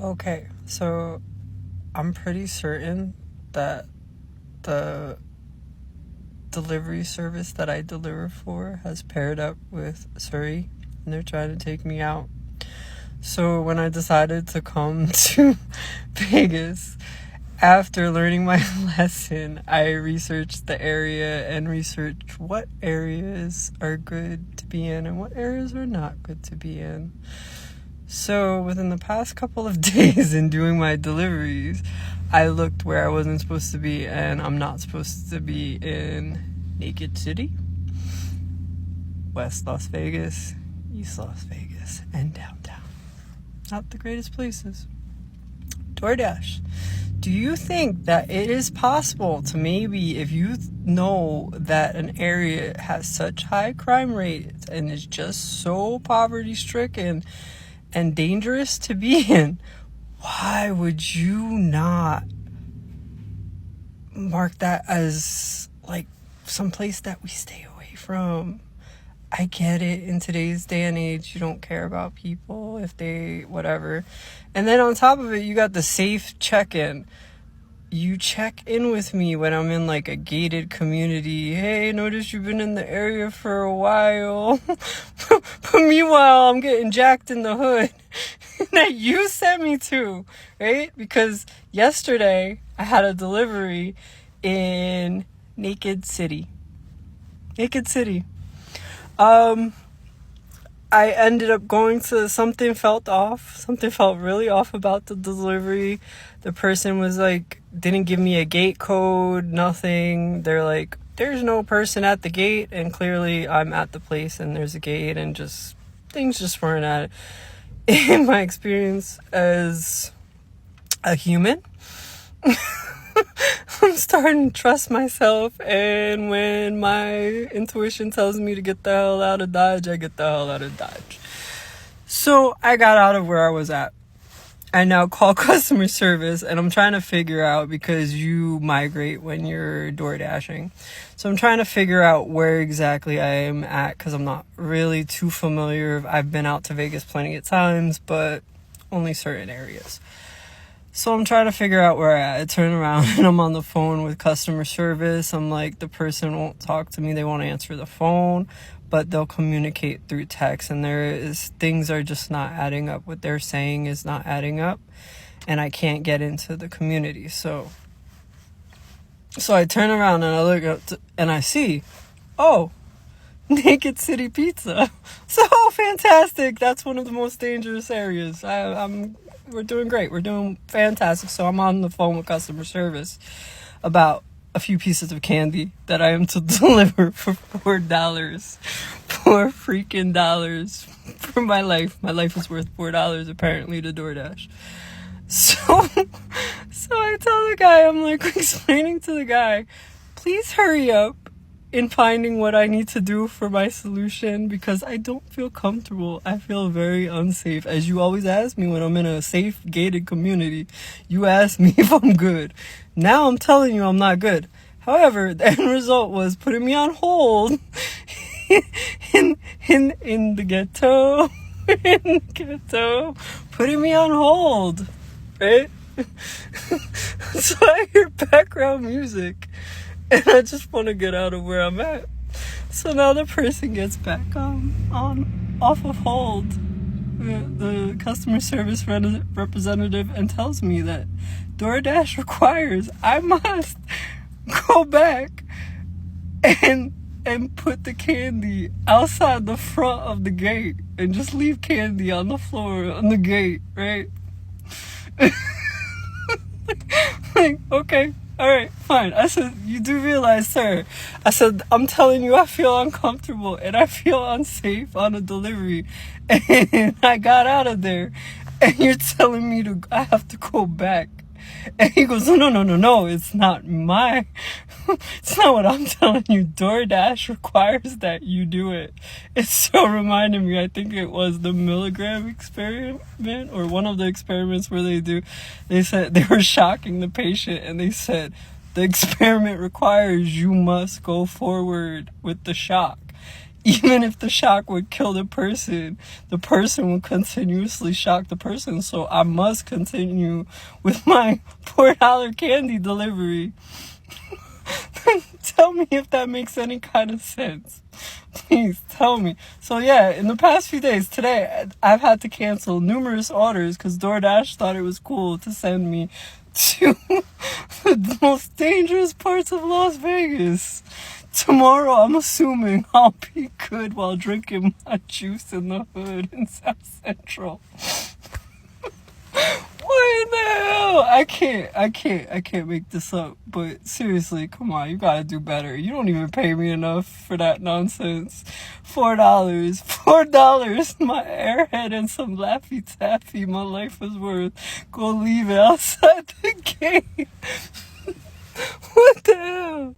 Okay, so I'm pretty certain that the delivery service that I deliver for has paired up with Surrey, and they're trying to take me out. So when I decided to come to Vegas, after learning my lesson, I researched the area and researched what areas are good to be in and what areas are not good to be in. So within the past couple of days in doing my deliveries, I looked where I wasn't supposed to be, and I'm not supposed to be in Naked City, West Las Vegas, East Las Vegas, and downtown. Not the greatest places. DoorDash. Do you think that it is possible to maybe, if you know that an area has such high crime rates and is just so poverty stricken and dangerous to be in, why would you not mark that as like someplace that we stay away from? I get it, in today's day and age, you don't care about people if they whatever. And then on top of it, you got the safe check-in. You check in with me when I'm in like a gated community. Hey, notice you've been in the area for a while. But meanwhile, I'm getting jacked in the hood that you sent me to, right? Because yesterday I had a delivery in Naked City. I ended up going to, something felt really off about the delivery. The person was like, didn't give me a gate code, nothing. They're like, there's no person at the gate, and clearly I'm at the place and there's a gate, and just things just weren't at it. In my experience as a human, I'm starting to trust myself, and when my intuition tells me to get the hell out of Dodge, I get the hell out of Dodge. So I got out of where I was at. I now call customer service, and I'm trying to figure out, because you migrate when you're DoorDashing. So I'm trying to figure out where exactly I am at, because I'm not really too familiar. I've been out to Vegas plenty of times, but only certain areas. So I'm trying to figure out where I'm at. I turn around and I'm on the phone with customer service. I'm like, the person won't talk to me. They won't answer the phone, but they'll communicate through text. And things are just not adding up. What they're saying is not adding up. And I can't get into the community. So I turn around and I look up and I see, Naked City Pizza. So fantastic. That's one of the most dangerous areas. We're doing great. We're doing fantastic. So I'm on the phone with customer service about a few pieces of candy that I am to deliver for $4. $4 freaking dollars for my life. My life is worth $4 apparently to DoorDash. So I tell the guy, I'm like explaining to the guy, please hurry up in finding what I need to do for my solution, because I don't feel comfortable. I feel very unsafe. As you always ask me when I'm in a safe, gated community, you ask me if I'm good. Now I'm telling you I'm not good. However, the end result was putting me on hold in the ghetto, putting me on hold, right? So I hear background music, and I just want to get out of where I'm at. So now the person gets back off of hold, the customer service representative, and tells me that DoorDash requires I must go back and put the candy outside the front of the gate and just leave candy on the floor on the gate, right? Like, okay. All right, fine. I said, you do realize, sir, I said, I'm telling you, I feel uncomfortable and I feel unsafe on a delivery. And I got out of there, and you're telling me I have to go back. And he goes, no, it's not it's not what I'm telling you. DoorDash requires that you do it. It so reminded me, I think it was the milligram experiment, or one of the experiments where they said they were shocking the patient, and they said, the experiment requires you must go forward with the shock. even if the shock would kill the person would continuously shock the person. So I must continue with my $4 candy delivery. Tell me if that makes any kind of sense. Please tell me. So yeah, in the past few days, today, I've had to cancel numerous orders because DoorDash thought it was cool to send me to the most dangerous parts of Las Vegas. Tomorrow, I'm assuming I'll be good while drinking my juice in the hood in South Central. What in the hell? I can't make this up. But seriously, come on, you gotta do better. You don't even pay me enough for that nonsense. $4, my airhead and some Laffy Taffy my life is worth. Go leave it outside the gate. What the hell?